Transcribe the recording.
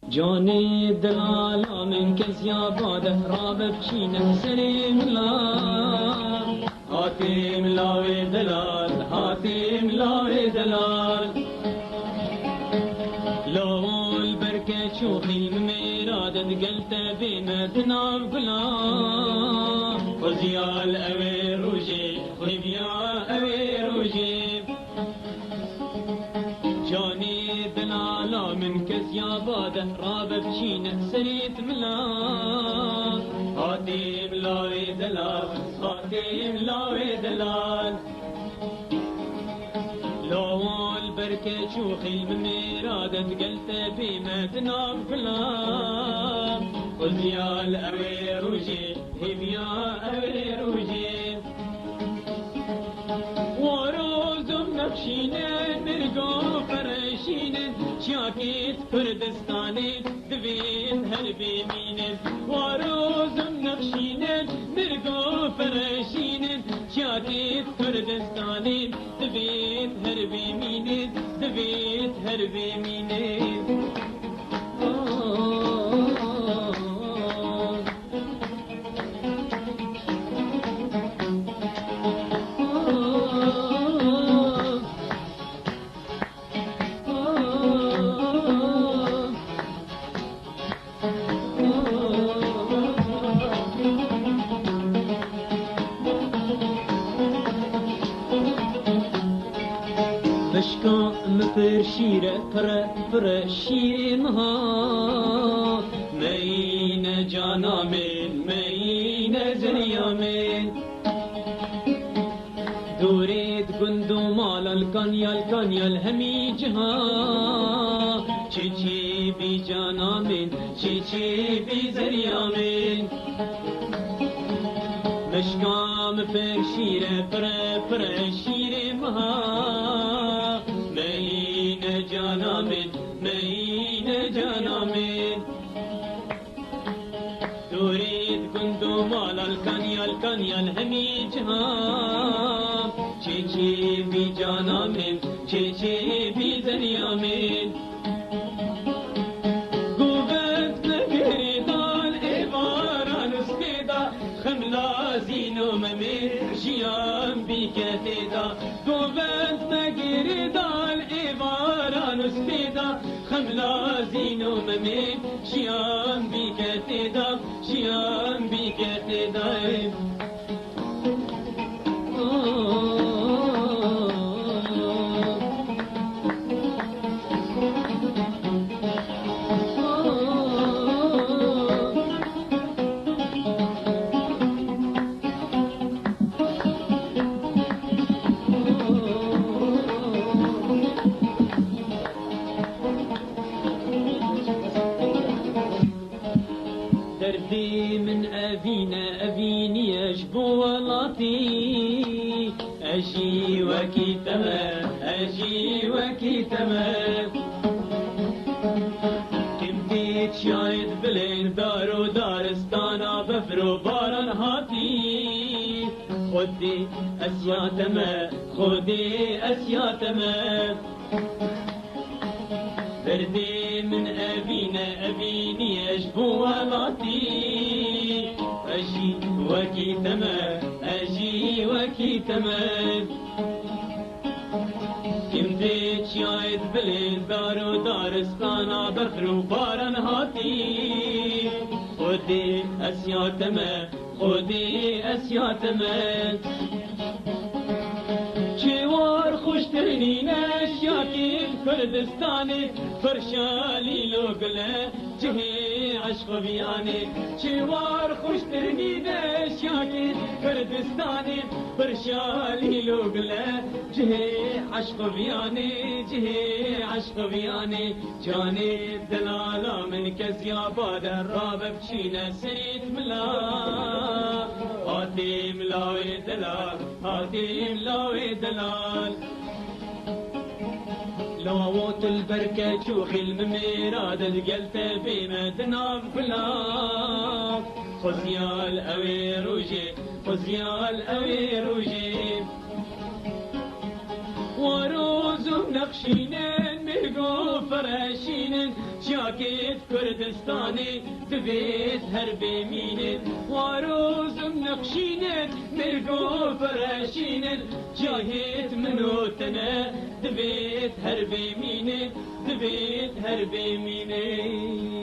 جاني دلالا من كزيا باده راب بچينه سري ملا هاتي ملاوي دلال هاتي ملاوي دلال لو البركة شوخي الميراد قلت بمدنا بلا وزيا الأوي روجي خيبيا أوي روجي جاني دلالا من كزيا باده راب بچينه سريت ملا هاتي ملاوي دلال هاتي ملاوي دلال لو البركة شوخي الميراد قلت بمدنا بلا قلت يا الأوي روجي هب يا أوي روجي وروزم نقشينه مرقو فرشينه شاكيت كردستاني دبين هربي مينه وروزم نقشينه مرقو فرشينه شاكيت كردستاني دبين هربي مينه دبين هربي مينه بشكا مفر شيرة پر شيرها مين جانا من مين زريا من دوريد قندو مال الكانيا الهمي جها چي بي جانا من چي بي زريا من بشكا مفر شيرة پر شيرها جانا من مين جانا من تريد كنت مال الكانيا الهمي جها چي بي جانا من چي بي زريا من قوبت نگری دال ایواران اسکیدا خملا زینو ممیر جیان بی کتیدا قوبت نگری دال ایواران اسکیدا خملا زینو ممیر جیان بی کتیدا جیان بی کتیدا دردي من أبيني يجبو ولاتي أجي وكي تمام كمتيت شايد بلين دارو دارستانا بفرو باران هاتي خدي أسيا تمام دردي من أبيني يجبو ولاتي أجي وكي تمام كمتيت شايد بلين دارو دارستانا بفرو باران هاتي خدي أسيا تمام چوار خوشترین اشیاکی کردستانی فرشالی لوگله جهی عشق بیانی چوار خوشترین اشیاکی کردستانی فرشالی لوگله جهی عشق بیانی جانی دلالا من کزیا باده راب بچینه سرید ملا هاتي ملاوي دلال لووت البركة شوخي المميراد القلت بمدنا بلا خزيال أوي روجي وروز نقشين مرگو فرشینن جاکت کردستانی دبیت هر بمینن واروزم نقشینن مرگو فرشینن جاهت منوتنه دبیت هر بمینن دبیت هر بمینن